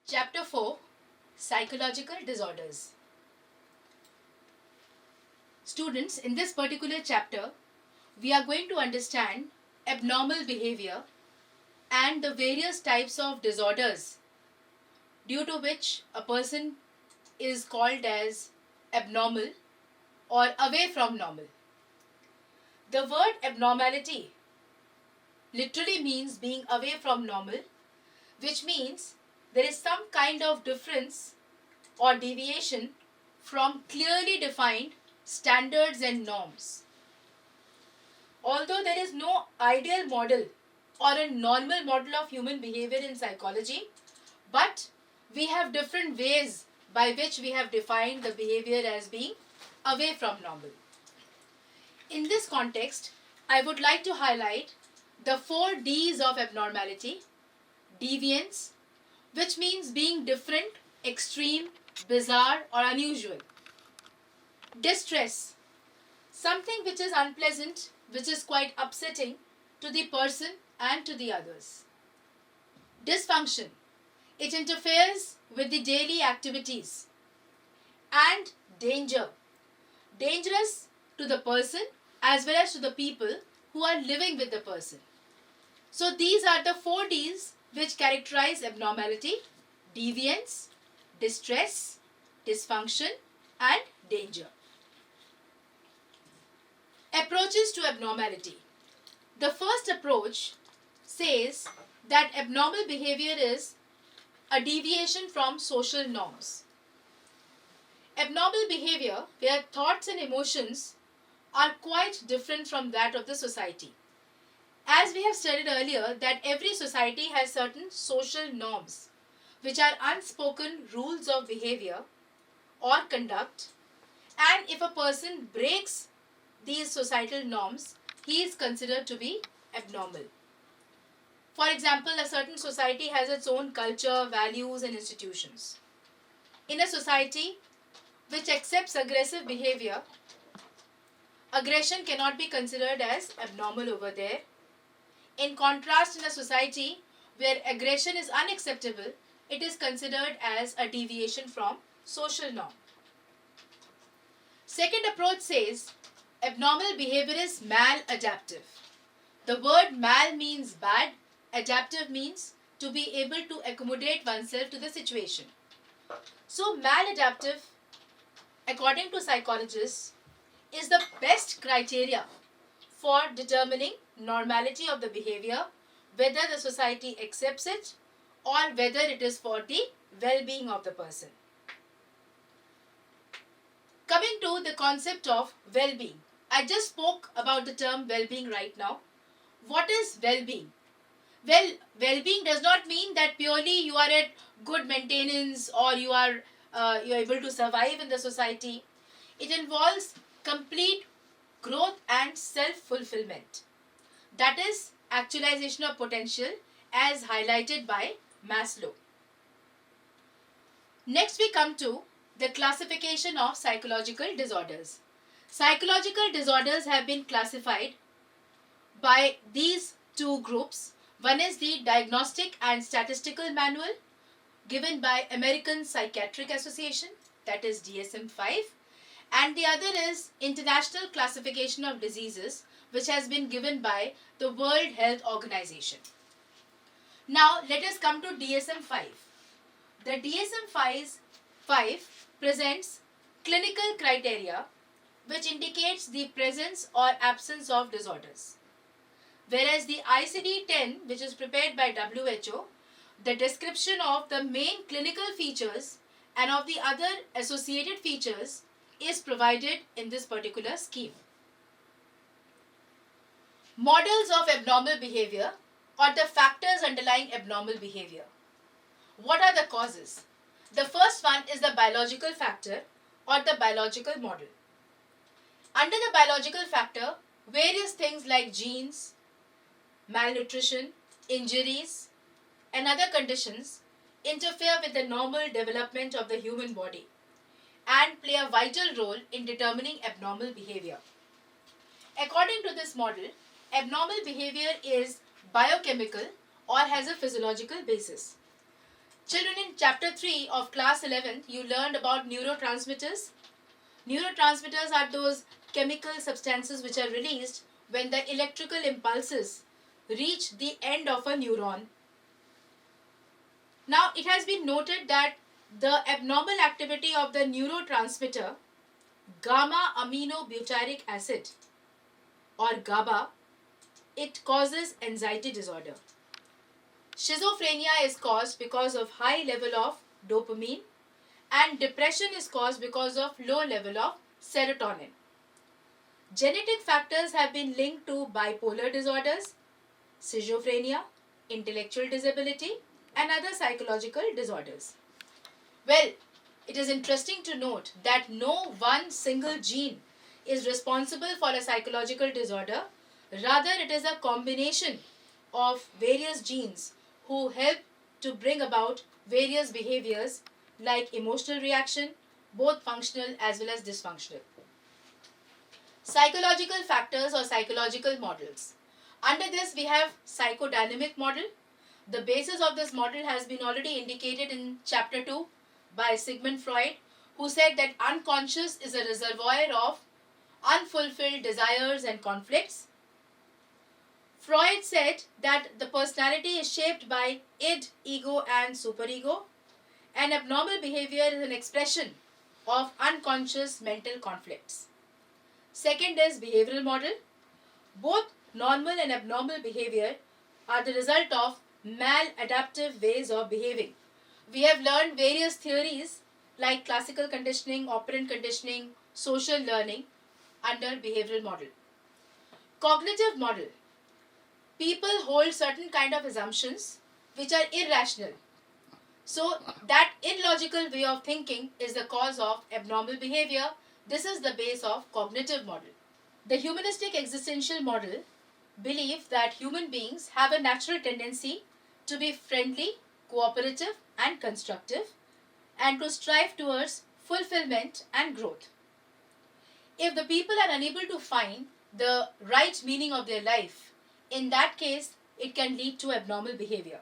Chapter 4, Psychological Disorders. Students, in this particular chapter, we are going to understand abnormal behavior and the various types of disorders due to which a person is called as abnormal or away from normal. The word abnormality literally means being away from normal, which means there is some kind of difference or deviation from clearly defined standards and norms. Although there is no ideal model or a normal model of human behavior in psychology, but we have different ways by which we have defined the behavior as being away from normal. In this context, I would like to highlight the 4 Ds of abnormality: deviance, which means being different, extreme, bizarre, or unusual. Distress, something which is unpleasant, which is quite upsetting to the person and to the others. Dysfunction, it interferes with the daily activities. And danger, dangerous to the person as well as to the people who are living with the person. So these are the 4 Ds which characterize abnormality: deviance, distress, dysfunction, and danger. Approaches to abnormality. The first approach says that abnormal behavior is a deviation from social norms. Abnormal behavior where thoughts and emotions are quite different from that of the society. As we have studied earlier, that every society has certain social norms, which are unspoken rules of behavior or conduct, and if a person breaks these societal norms, he is considered to be abnormal. For example, a certain society has its own culture, values, and institutions. In a society which accepts aggressive behavior, aggression cannot be considered as abnormal over there. In contrast, in a society where aggression is unacceptable, it is considered as a deviation from social norm. Second approach says abnormal behavior is maladaptive. The word mal means bad, adaptive means to be able to accommodate oneself to the situation. So maladaptive, according to psychologists, is the best criteria for determining normality of the behavior, whether the society accepts it or whether it is for the well-being of the person. Coming to the concept of well-being. I just spoke about the term well-being right now. What is well-being? Well, well-being does not mean that purely you are at good maintenance or you are able to survive in the society. It involves complete growth and self-fulfillment. That is actualization of potential as highlighted by Maslow. Next we come to the classification of psychological disorders. Psychological disorders have been classified by these 2 groups. One is the Diagnostic and Statistical Manual given by American Psychiatric Association, that is DSM-5, and the other is International Classification of Diseases, which has been given by the World Health Organization. Now let us come to DSM-5. The DSM-5 presents clinical criteria which indicates the presence or absence of disorders. Whereas the ICD-10, which is prepared by WHO, the description of the main clinical features and of the other associated features is provided in this particular scheme. Models of abnormal behavior or the factors underlying abnormal behavior. What are the causes? The first one is the biological factor or the biological model. Under the biological factor, various things like genes, malnutrition, injuries, and other conditions interfere with the normal development of the human body and play a vital role in determining abnormal behavior. According to this model, abnormal behavior is biochemical or has a physiological basis. Children, in chapter 3 of class 11th, you learned about neurotransmitters. Neurotransmitters are those chemical substances which are released when the electrical impulses reach the end of a neuron. Now, it has been noted that the abnormal activity of the neurotransmitter gamma aminobutyric acid, or GABA, it causes anxiety disorder. Schizophrenia is caused because of high level of dopamine, and depression is caused because of low level of serotonin. Genetic factors have been linked to bipolar disorders, schizophrenia, intellectual disability, and other psychological disorders. Well, it is interesting to note that no one single gene is responsible for a psychological disorder. Rather, it is a combination of various genes who help to bring about various behaviors like emotional reaction, both functional as well as dysfunctional. Psychological factors or psychological models. Under this, we have psychodynamic model. The basis of this model has been already indicated in chapter 2 by Sigmund Freud, who said that unconscious is a reservoir of unfulfilled desires and conflicts. Freud said that the personality is shaped by id, ego, and superego, and abnormal behavior is an expression of unconscious mental conflicts. Second is behavioral model. Both normal and abnormal behavior are the result of maladaptive ways of behaving. We have learned various theories like classical conditioning, operant conditioning, social learning under behavioral model. Cognitive model. People hold certain kind of assumptions which are irrational. So that illogical way of thinking is the cause of abnormal behavior. This is the base of cognitive model. The humanistic existential model believes that human beings have a natural tendency to be friendly, cooperative, and constructive, and to strive towards fulfillment and growth. If the people are unable to find the right meaning of their life, in that case, it can lead to abnormal behavior.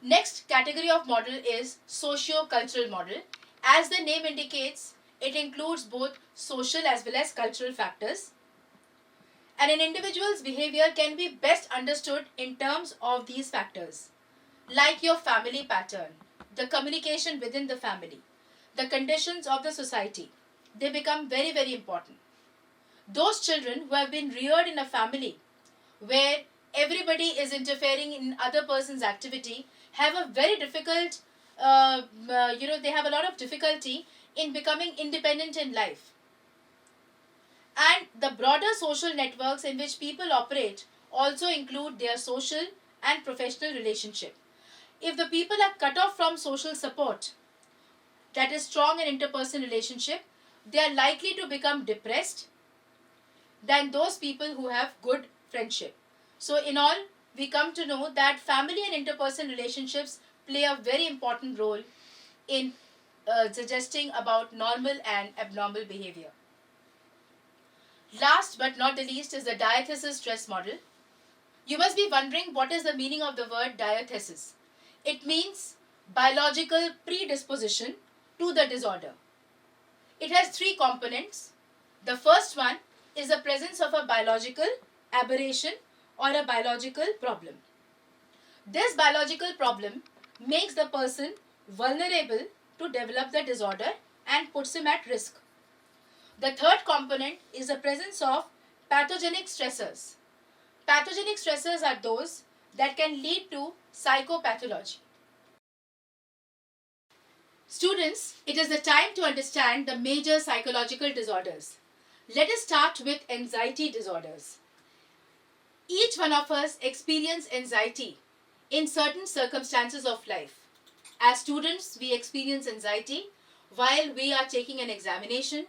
Next category of model is socio-cultural model. As the name indicates, it includes both social as well as cultural factors. And an individual's behavior can be best understood in terms of these factors, like your family pattern, the communication within the family, the conditions of the society. They become very, very important. Those children who have been reared in a family where everybody is interfering in other person's activity have a very difficult, they have a lot of difficulty in becoming independent in life. And the broader social networks in which people operate also include their social and professional relationship. If the people are cut off from social support, that is strong and interpersonal relationship, they are likely to become depressed than those people who have good friendship. So in all, we come to know that family and interpersonal relationships play a very important role in suggesting about normal and abnormal behavior. Last but not the least is the Diathesis-Stress Model. You must be wondering what is the meaning of the word diathesis. It means biological predisposition to the disorder. It has three components. The first one is the presence of a biological aberration or a biological problem. This biological problem makes the person vulnerable to develop the disorder and puts him at risk. The third component is the presence of pathogenic stressors. Pathogenic stressors are those that can lead to psychopathology. Students, it is the time to understand the major psychological disorders. Let us start with anxiety disorders. Each one of us experience anxiety in certain circumstances of life. As students, we experience anxiety while we are taking an examination,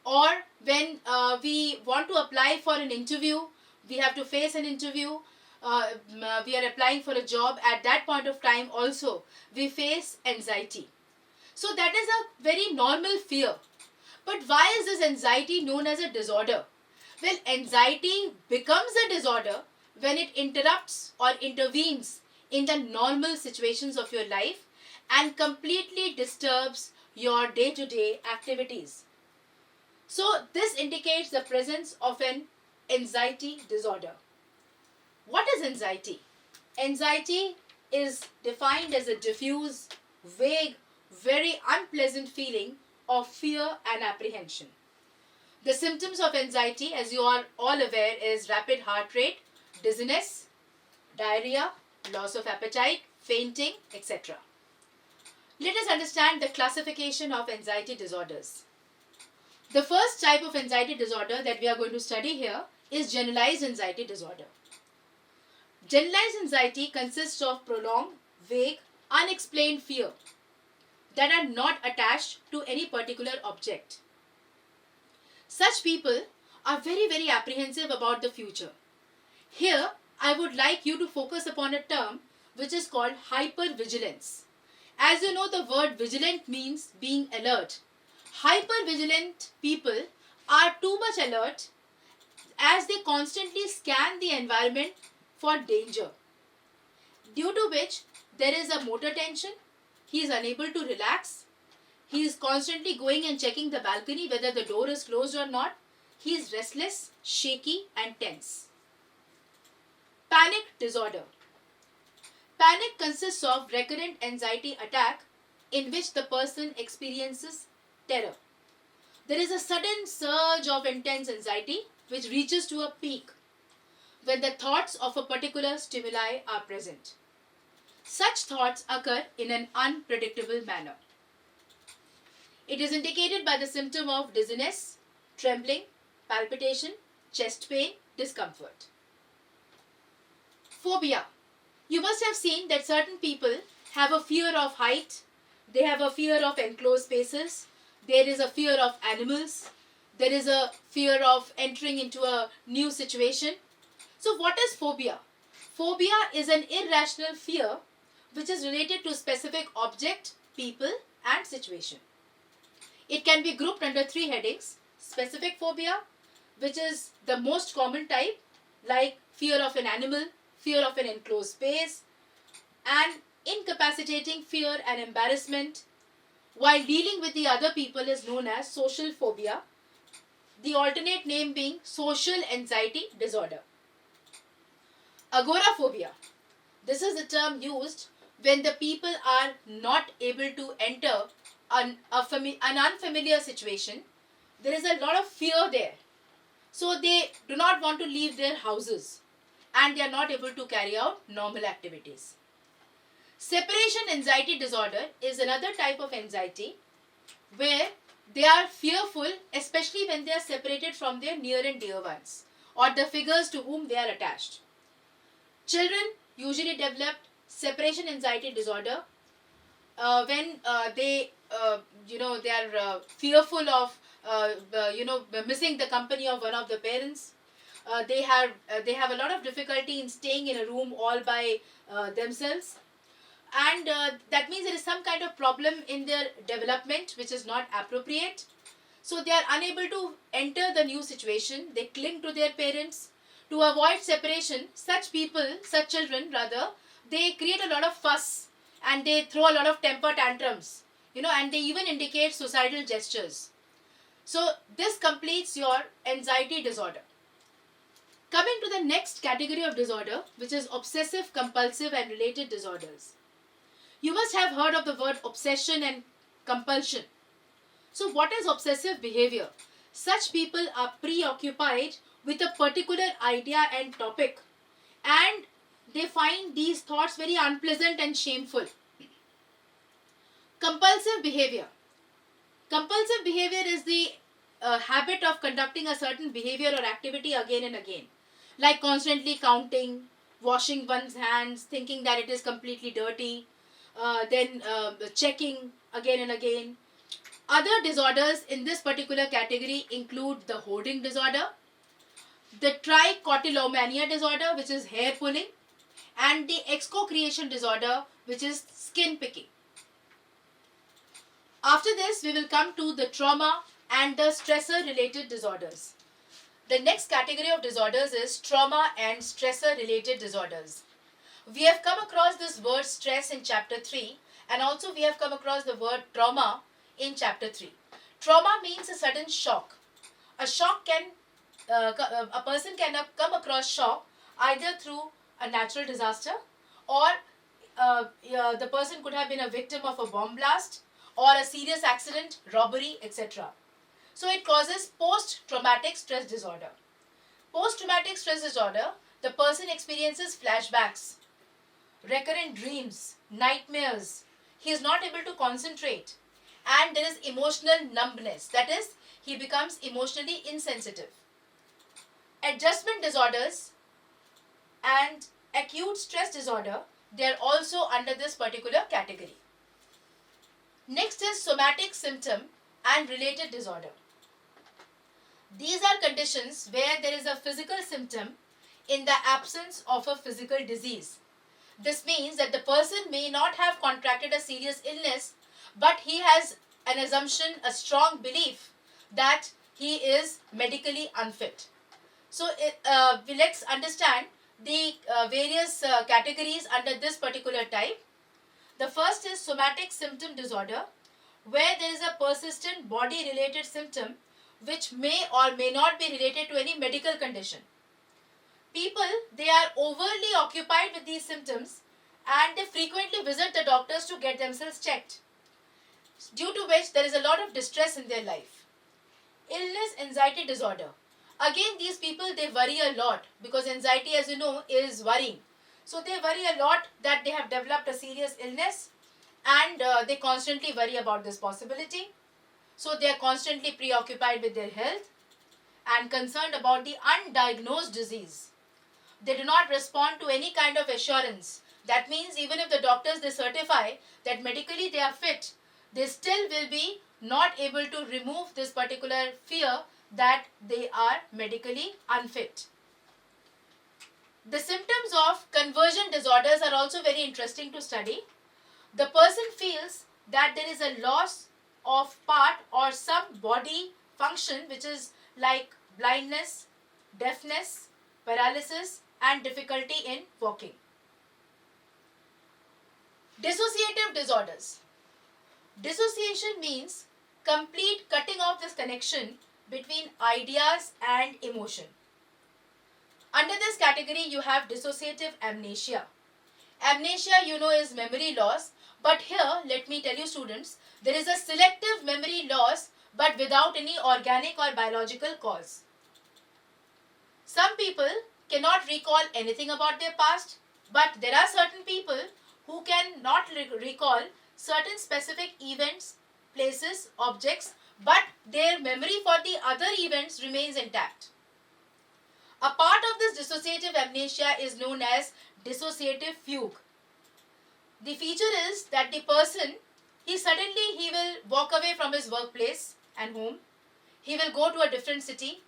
or when we want to apply for an interview, we have to face an interview, we are applying for a job. At that point of time also, we face anxiety. So that is a very normal fear. But why is this anxiety known as a disorder? Well, anxiety becomes a disorder when it interrupts or intervenes in the normal situations of your life and completely disturbs your day-to-day activities. So this indicates the presence of an anxiety disorder. What is anxiety? Anxiety is defined as a diffuse, vague, very unpleasant feeling of fear and apprehension. The symptoms of anxiety, as you are all aware, is rapid heart rate, dizziness, diarrhea, loss of appetite, fainting, etc. Let us understand the classification of anxiety disorders. The first type of anxiety disorder that we are going to study here is generalized anxiety disorder. Generalized anxiety consists of prolonged, vague, unexplained fear that are not attached to any particular object. Such people are very, very apprehensive about the future. Here, I would like you to focus upon a term which is called hyper-vigilance. As you know, the word vigilant means being alert. Hyper-vigilant people are too much alert as they constantly scan the environment for danger, due to which there is a motor tension, he is unable to relax, he is constantly going and checking the balcony whether the door is closed or not, he is restless, shaky and tense. Panic disorder. Panic consists of recurrent anxiety attack in which the person experiences terror. There is a sudden surge of intense anxiety which reaches to a peak when the thoughts of a particular stimuli are present. Such thoughts occur in an unpredictable manner. It is indicated by the symptom of dizziness, trembling, palpitation, chest pain, discomfort. Phobia. You must have seen that certain people have a fear of height, they have a fear of enclosed spaces, there is a fear of animals, there is a fear of entering into a new situation. So what is phobia? Phobia is an irrational fear which is related to specific object, people and situation. It can be grouped under three headings: specific phobia, which is the most common type, like fear of an animal, fear of an enclosed space, and incapacitating fear and embarrassment, while dealing with the other people is known as social phobia, the alternate name being social anxiety disorder. Agoraphobia. This is the term used when the people are not able to enter an unfamiliar situation. There is a lot of fear there. So they do not want to leave their houses and they are not able to carry out normal activities. Separation anxiety disorder is another type of anxiety where they are fearful, especially when they are separated from their near and dear ones or the figures to whom they are attached. Children usually develop separation anxiety disorder when they are fearful of missing the company of one of the parents. They have a lot of difficulty in staying in a room all by themselves, and that means there is some kind of problem in their development which is not appropriate. So they are unable to enter the new situation. They cling to their parents. To avoid separation, such children, they create a lot of fuss and they throw a lot of temper tantrums, and they even indicate suicidal gestures. So this completes your anxiety disorder. Coming to the next category of disorder, which is obsessive, compulsive and related disorders. You must have heard of the word obsession and compulsion. So what is obsessive behavior? Such people are preoccupied with a particular idea and topic, and they find these thoughts very unpleasant and shameful. Compulsive behavior. Compulsive behavior is the habit of conducting a certain behavior or activity again and again, like constantly counting, washing one's hands, thinking that it is completely dirty, then checking again and again. Other disorders in this particular category include the hoarding disorder, the trichotillomania disorder, which is hair pulling, and the excocreation disorder, which is skin picking. After this, we will come to the trauma and the stressor related disorders. The next category of disorders is trauma and stressor related disorders. We have come across this word stress in chapter 3, and also we have come across the word trauma in chapter 3. Trauma means a sudden shock. A shock can, a person can come across shock either through a natural disaster, or the person could have been a victim of a bomb blast or a serious accident, robbery, etc. So it causes post-traumatic stress disorder. Post-traumatic stress disorder, the person experiences flashbacks, recurrent dreams, nightmares. He is not able to concentrate, and there is emotional numbness. That is, he becomes emotionally insensitive. Adjustment disorders and acute stress disorder, they are also under this particular category. Next is somatic symptom and related disorder. These are conditions where there is a physical symptom in the absence of a physical disease. This means that the person may not have contracted a serious illness, but he has an assumption, a strong belief that he is medically unfit. So let's understand the various categories under this particular type. The first is somatic symptom disorder, where there is a persistent body-related symptom which may or may not be related to any medical condition. People, they are overly occupied with these symptoms and they frequently visit the doctors to get themselves checked, due to which there is a lot of distress in their life. Illness anxiety disorder. Again, these people, they worry a lot because anxiety, as you know, is worrying. So they worry a lot that they have developed a serious illness, and they constantly worry about this possibility. So they are constantly preoccupied with their health and concerned about the undiagnosed disease. They do not respond to any kind of assurance. That means even if the doctors, they certify that medically they are fit, they still will be not able to remove this particular fear that they are medically unfit. The symptoms of conversion disorders are also very interesting to study. The person feels that there is a loss of part or some body function, which is like blindness, deafness, paralysis, and difficulty in walking. Dissociative disorders. Dissociation means complete cutting off this connection between ideas and emotion. Under this category, you have dissociative amnesia. Amnesia, you know, is memory loss, but here, let me tell you students, there is a selective memory loss but without any organic or biological cause. Some people cannot recall anything about their past, but there are certain people who can not recall certain specific events, places, objects, but their memory for the other events remains intact. A part of this dissociative amnesia is known as Dissociative Fugue. The feature is that the person, he will walk away from his workplace and home. He will go to a different city,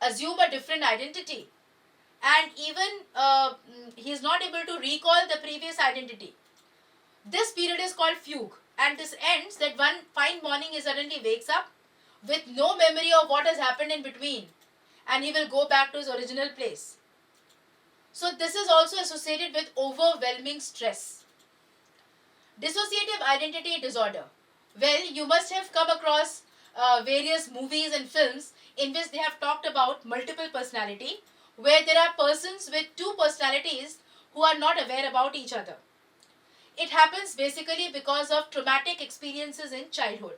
assume a different identity, and even he is not able to recall the previous identity. This period is called fugue, and this ends that one fine morning he suddenly wakes up with no memory of what has happened in between, and he will go back to his original place. So this is also associated with overwhelming stress. Dissociative identity disorder. Well, you must have come across various movies and films in which they have talked about multiple personality, where there are persons with two personalities who are not aware about each other. It happens basically because of traumatic experiences in childhood.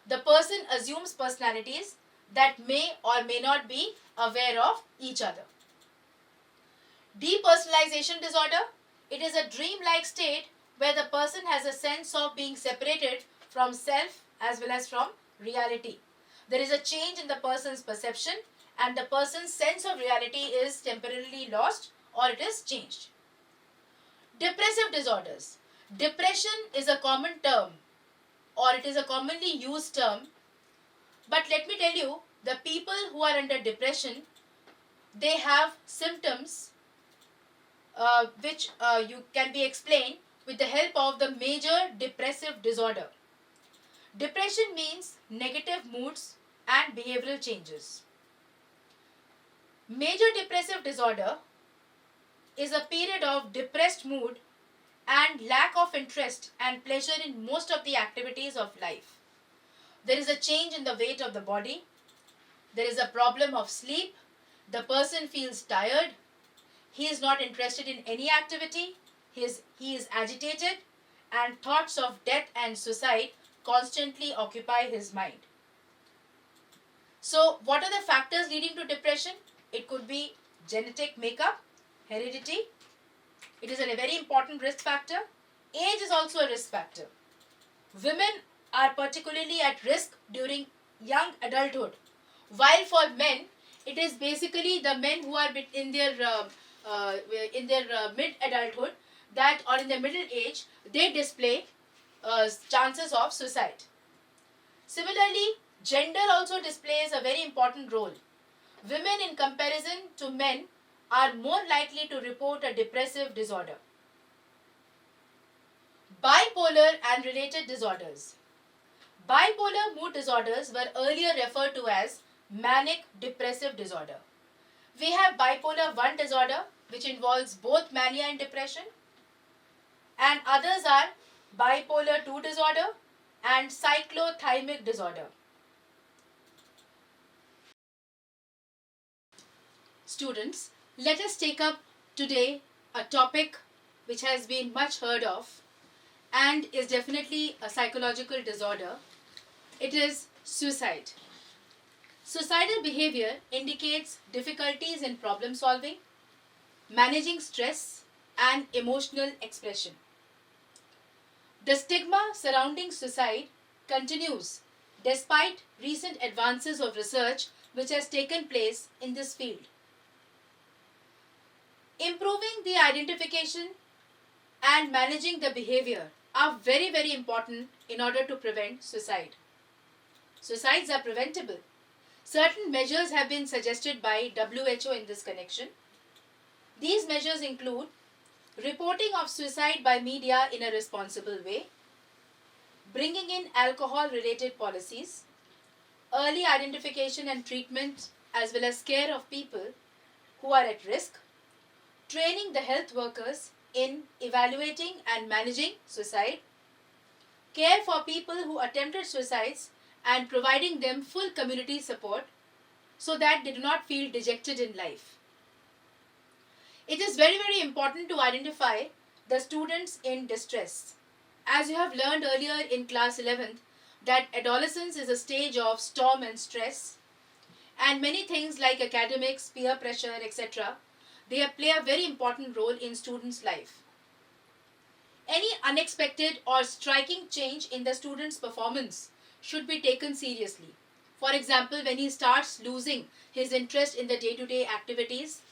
The person assumes personalities that may or may not be aware of each other. Depersonalization disorder. It is a dream-like state where the person has a sense of being separated from self as well as from reality. There is a change in the person's perception, and the person's sense of reality is temporarily lost or it is changed. Depressive disorders. Depression is a common term, or it is a commonly used term, but let me tell you, the people who are under depression, they have symptoms which you can be explained with the help of the major depressive disorder. Depression means negative moods and behavioral changes. Major depressive disorder is a period of depressed mood and lack of interest and pleasure in most of the activities of life. There is a change in the weight of the body. There is a problem of sleep. The person feels tired. He is not interested in any activity. He is agitated, and thoughts of death and suicide constantly occupy his mind. So, what are the factors leading to depression? It could be genetic makeup, heredity. It is a very important risk factor. Age is also a risk factor. Women are particularly at risk during young adulthood, while for men, it is basically the men who are in their mid-adulthood that, or in their middle age, they display chances of suicide. Similarly, gender also displays a very important role. Women, in comparison to men, are more likely to report a depressive disorder. Bipolar and related disorders. Bipolar mood disorders were earlier referred to as manic depressive disorder. We have bipolar 1 disorder, which involves both mania and depression, and others are bipolar 2 disorder and cyclothymic disorder. Students, let us take up today a topic which has been much heard of and is definitely a psychological disorder. It is suicide. Suicidal behavior indicates difficulties in problem solving, managing stress, and emotional expression. The stigma surrounding suicide continues despite recent advances of research which has taken place in this field. Improving the identification and managing the behavior are very, very important in order to prevent suicide. Suicides are preventable. Certain measures have been suggested by WHO in this connection. These measures include reporting of suicide by media in a responsible way, bringing in alcohol-related policies, early identification and treatment as well as care of people who are at risk, training the health workers in evaluating and managing suicide, care for people who attempted suicides and providing them full community support so that they do not feel dejected in life. It is very, very important to identify the students in distress. As you have learned earlier in class 11th, that adolescence is a stage of storm and stress, and many things like academics, peer pressure, etc., they play a very important role in students' life. Any unexpected or striking change in the student's performance should be taken seriously. For example, when he starts losing his interest in the day-to-day activities,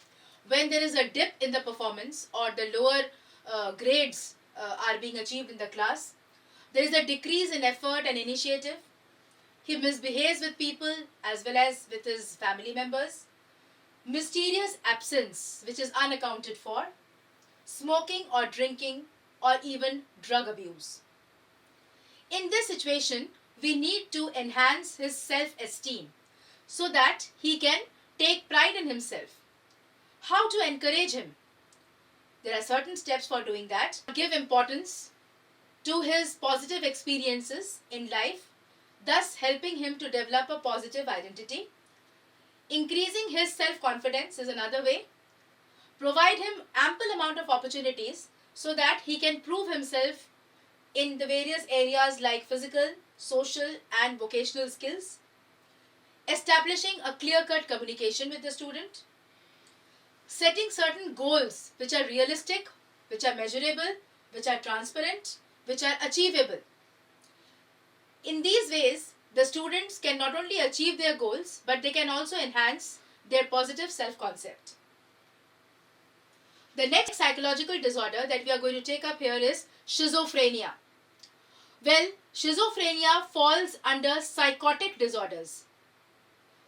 when there is a dip in the performance or the lower grades are being achieved in the class, there is a decrease in effort and initiative, he misbehaves with people as well as with his family members, mysterious absence which is unaccounted for, smoking or drinking, or even drug abuse. In this situation, we need to enhance his self-esteem so that he can take pride in himself. How to encourage him? There are certain steps for doing that. Give importance to his positive experiences in life, thus helping him to develop a positive identity. Increasing his self-confidence is another way. Provide him ample amount of opportunities so that he can prove himself in the various areas like physical, social, and vocational skills. Establishing a clear-cut communication with the student. Setting certain goals which are realistic, which are measurable, which are transparent, which are achievable. In these ways, the students can not only achieve their goals, but they can also enhance their positive self-concept. The next psychological disorder that we are going to take up here is schizophrenia. Well, schizophrenia falls under psychotic disorders.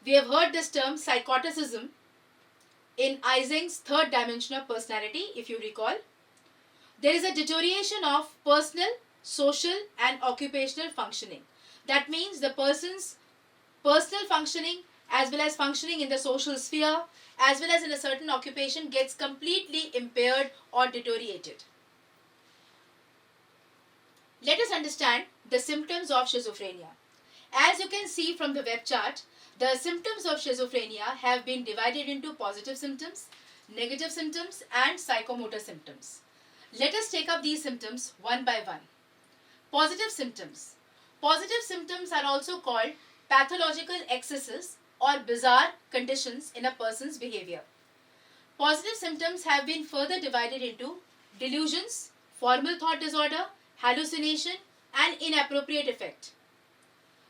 We have heard this term psychoticism in Ising's third dimension of personality, if you recall. There is a deterioration of personal, social, and occupational functioning. That means the person's personal functioning as well as functioning in the social sphere, as well as in a certain occupation gets completely impaired or deteriorated. Let us understand the symptoms of schizophrenia. As you can see from the web chart, the symptoms of schizophrenia have been divided into positive symptoms, negative symptoms, and psychomotor symptoms. Let us take up these symptoms one by one. Positive symptoms. Positive symptoms are also called pathological excesses or bizarre conditions in a person's behavior. Positive symptoms have been further divided into delusions, formal thought disorder, hallucination, and inappropriate affect.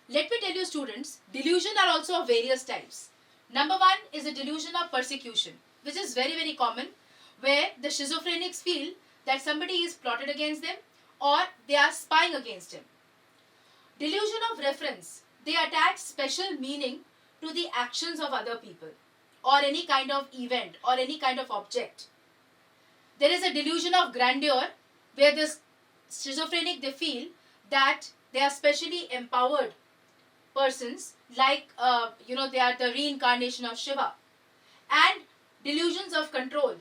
Let me tell you students, delusion are also of various types. Number one is a delusion of persecution, which is very common, where the schizophrenics feel that somebody is plotted against them or they are spying against him. Delusion of reference. They attach special meaning to the actions of other people or any kind of event or any kind of object. There is a delusion of grandeur where the schizophrenic, they feel that they are specially empowered persons, like they are the reincarnation of Shiva. And delusions of control,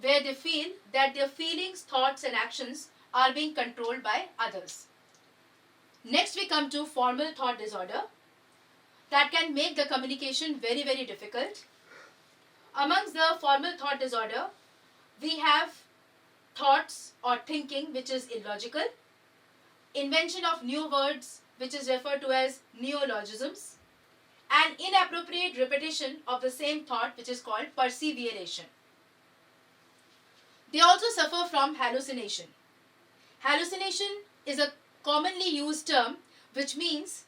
where they feel that their feelings, thoughts and actions are being controlled by others. Next we come to formal thought disorder that can make the communication very difficult. Amongst the formal thought disorder, we have thoughts or thinking which is illogical, invention of new words which is referred to as neologisms, and inappropriate repetition of the same thought which is called perseveration. They also suffer from hallucination. Hallucination is a commonly used term which means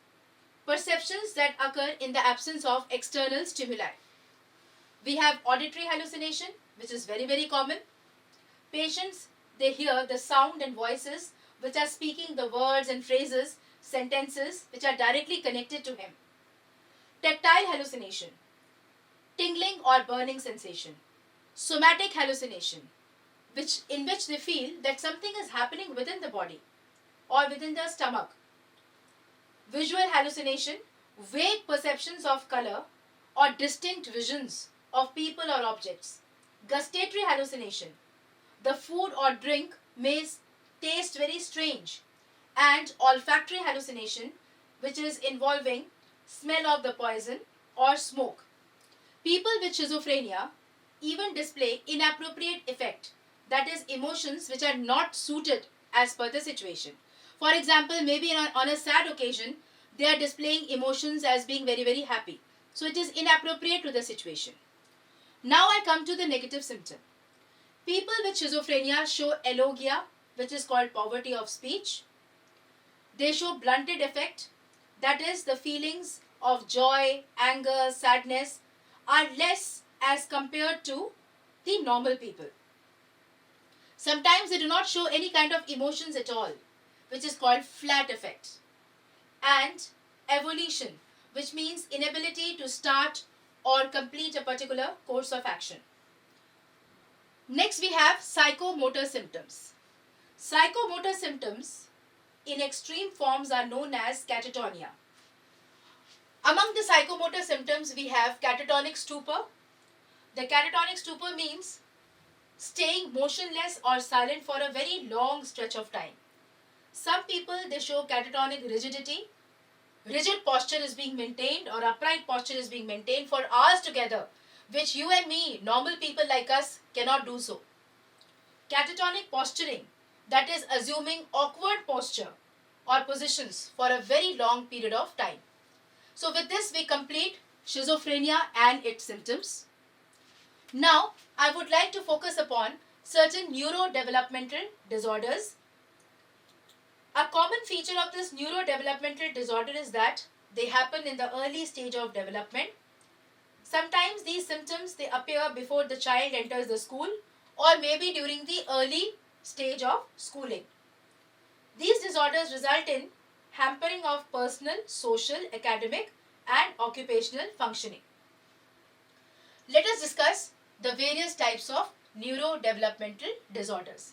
perceptions that occur in the absence of external stimuli. We have auditory hallucination, which is very common. Patients, they hear the sound and voices which are speaking the words and phrases, sentences which are directly connected to him. Tactile hallucination, tingling or burning sensation. Somatic hallucination, in which they feel that something is happening within the body or within the stomach. Visual hallucination, vague perceptions of color or distinct visions of people or objects. Gustatory hallucination, the food or drink may taste very strange. And olfactory hallucination, which is involving smell of the poison or smoke. People with schizophrenia even display inappropriate affect, that is emotions which are not suited as per the situation. For example, maybe on a sad occasion, they are displaying emotions as being very happy. So it is inappropriate to the situation. Now I come to the negative symptom. People with schizophrenia show alogia, which is called poverty of speech. They show blunted affect, that is the feelings of joy, anger, sadness are less as compared to the normal people. Sometimes they do not show any kind of emotions at all, which is called flat affect. And avolition, which means inability to start or complete a particular course of action. Next we have psychomotor symptoms. Psychomotor symptoms in extreme forms are known as catatonia. Among the psychomotor symptoms we have catatonic stupor. The catatonic stupor means staying motionless or silent for a very long stretch of time. Some people, they show catatonic rigidity. Rigid posture is being maintained or upright posture is being maintained for hours together, which you and me, normal people like us, cannot do so. Catatonic posturing, that is assuming awkward posture or positions for a very long period of time. So with this we complete schizophrenia and its symptoms. Now I would like to focus upon certain neurodevelopmental disorders. A common feature of this neurodevelopmental disorder is that they happen in the early stage of development. Sometimes these symptoms, they appear before the child enters the school or maybe during the early stage of schooling. These disorders result in hampering of personal, social, academic and occupational functioning. Let us discuss the various types of neurodevelopmental disorders.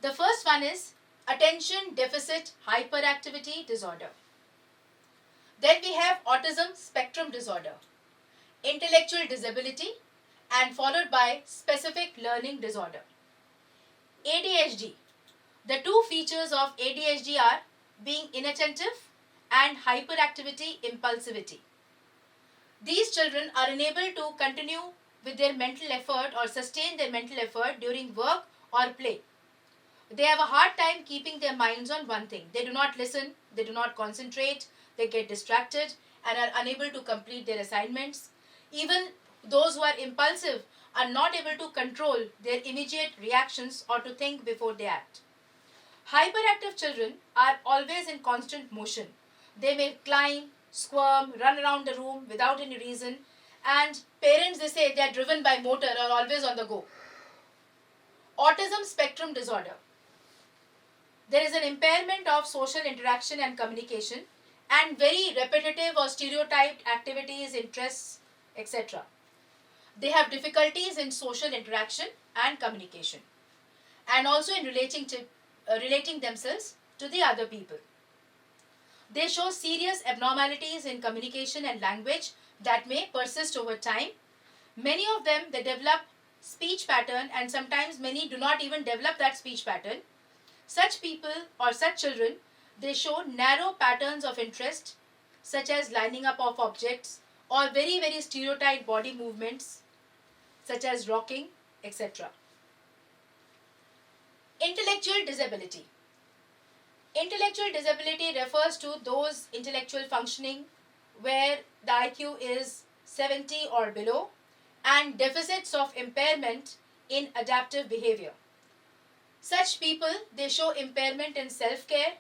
The first one is attention deficit hyperactivity disorder. Then we have autism spectrum disorder. intellectual disability, and followed by specific learning disorder. ADHD. The two features of ADHD are being inattentive and hyperactivity impulsivity. These children are unable to continue with their mental effort or sustain their mental effort during work or play. They have a hard time keeping their minds on one thing. They do not listen, they do not concentrate, they get distracted and are unable to complete their assignments. Even those who are impulsive are not able to control their immediate reactions or to think before they act. Hyperactive children are always in constant motion. They may climb, squirm, run around the room without any reason, and parents, they say, they are driven by motor or always on the go. Autism spectrum disorder. There is an impairment of social interaction and communication and very repetitive or stereotyped activities, interests, etc. They have difficulties in social interaction and communication and also in relating themselves to the other people. They show serious abnormalities in communication and language that may persist over time. Many of them, they develop speech pattern, and sometimes many do not even develop that speech pattern. Such people or such children, they show narrow patterns of interest such as lining up of objects or very, very stereotyped body movements such as rocking, etc. Intellectual disability. Intellectual disability refers to those intellectual functioning where the IQ is 70 or below and deficits of impairment in adaptive behavior. Such people, they show impairment in self-care,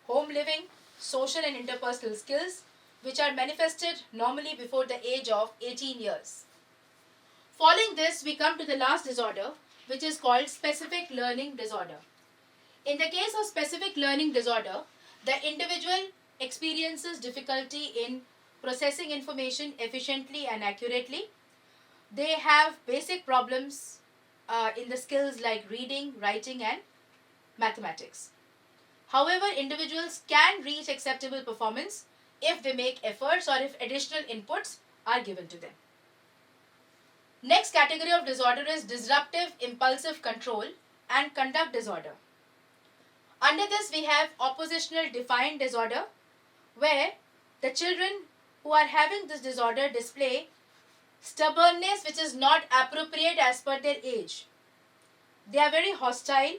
home living, social and interpersonal skills, which are manifested normally before the age of 18 years. Following this, we come to the last disorder, which is called specific learning disorder. In the case of specific learning disorder, the individual experiences difficulty in processing information efficiently and accurately. They have basic problems in the skills like reading, writing and mathematics. However, individuals can reach acceptable performance if they make efforts or if additional inputs are given to them. Next category of disorder is disruptive impulsive control and conduct disorder. Under this, we have oppositional defiant disorder, where the children who are having this disorder display stubbornness which is not appropriate as per their age. They are very hostile.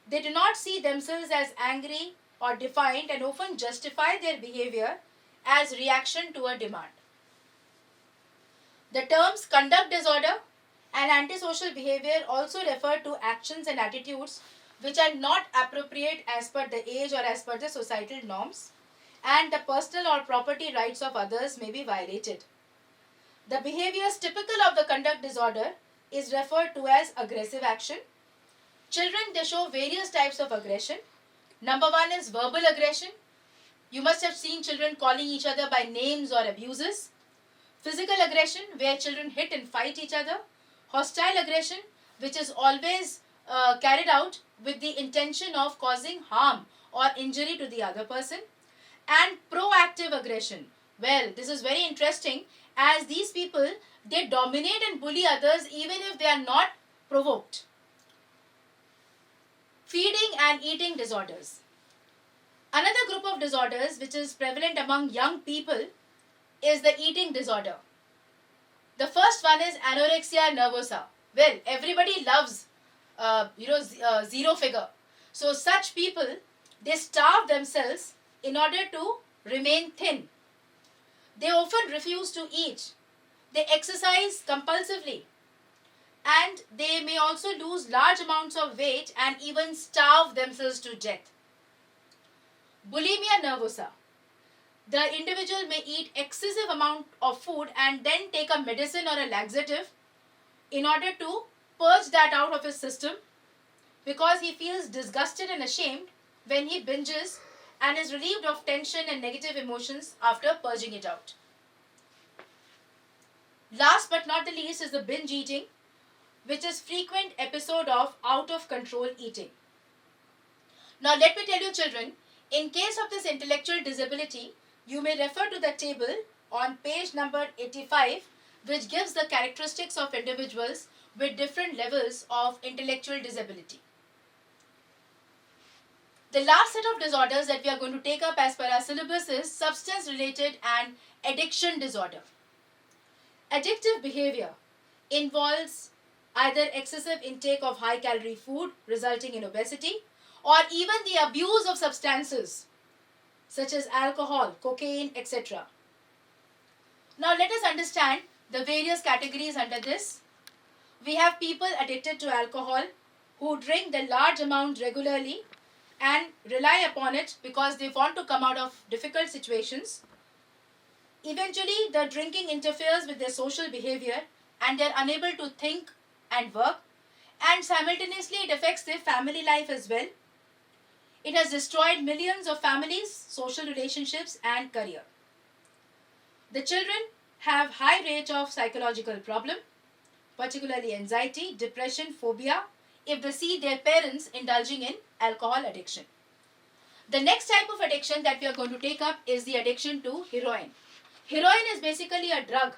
They do not see themselves as angry or defiant and often justify their behavior as reaction to a demand. The terms conduct disorder and antisocial behavior also refer to actions and attitudes which are not appropriate as per the age or as per the societal norms, and the personal or property rights of others may be violated. The behaviors typical of the conduct disorder is referred to as aggressive action. Children, they show various types of aggression. Number one is verbal aggression. You must have seen children calling each other by names or abuses. Physical aggression, where children hit and fight each other. Hostile aggression, which is always carried out with the intention of causing harm or injury to the other person. And proactive aggression. Well, this is very interesting, as these people, they dominate and bully others even if they are not provoked. Feeding and eating disorders. Another group of disorders which is prevalent among young people is the eating disorder. The first one is anorexia nervosa. Well, everybody loves zero figure. So such people, they starve themselves in order to remain thin. They often refuse to eat. They exercise compulsively. And they may also lose large amounts of weight and even starve themselves to death. Bulimia nervosa. The individual may eat excessive amount of food and then take a medicine or a laxative in order to purge that out of his system, because he feels disgusted and ashamed when he binges and is relieved of tension and negative emotions after purging it out. Last but not the least is the binge eating, which is frequent episode of out of control eating. Now let me tell you children, in case of this intellectual disability, you may refer to the table on page number 85, which gives the characteristics of individuals with different levels of intellectual disability. The last set of disorders that we are going to take up as per our syllabus is substance-related and addiction disorder. Addictive behavior involves either excessive intake of high-calorie food resulting in obesity, or even the abuse of substances such as alcohol, cocaine, etc. Now let us understand the various categories under this. We have people addicted to alcohol who drink the large amount regularly and rely upon it because they want to come out of difficult situations. Eventually, the drinking interferes with their social behavior and they are unable to think and work, and simultaneously it affects their family life as well. It has destroyed millions of families, social relationships and career. The children have high rate of psychological problem, particularly anxiety, depression, phobia, if they see their parents indulging in alcohol addiction. The next type of addiction that we are going to take up is the addiction to heroin. Heroin is basically a drug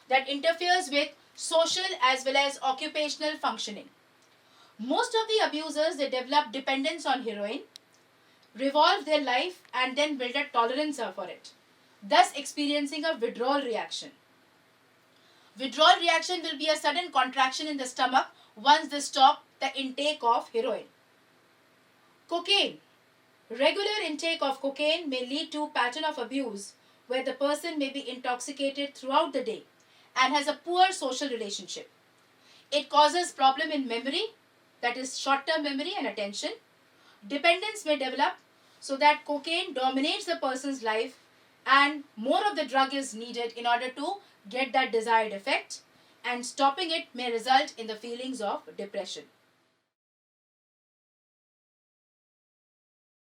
that interferes with social as well as occupational functioning. Most of the abusers, they develop dependence on heroin, revolve their life and then build a tolerance for it, thus experiencing a withdrawal reaction. Withdrawal reaction will be a sudden contraction in the stomach once they stop the intake of heroin. Cocaine. Regular intake of cocaine may lead to pattern of abuse where the person may be intoxicated throughout the day and has a poor social relationship. It causes problem in memory, that is short-term memory and attention. Dependence may develop so that cocaine dominates the person's life and more of the drug is needed in order to get that desired effect, and stopping it may result in the feelings of depression.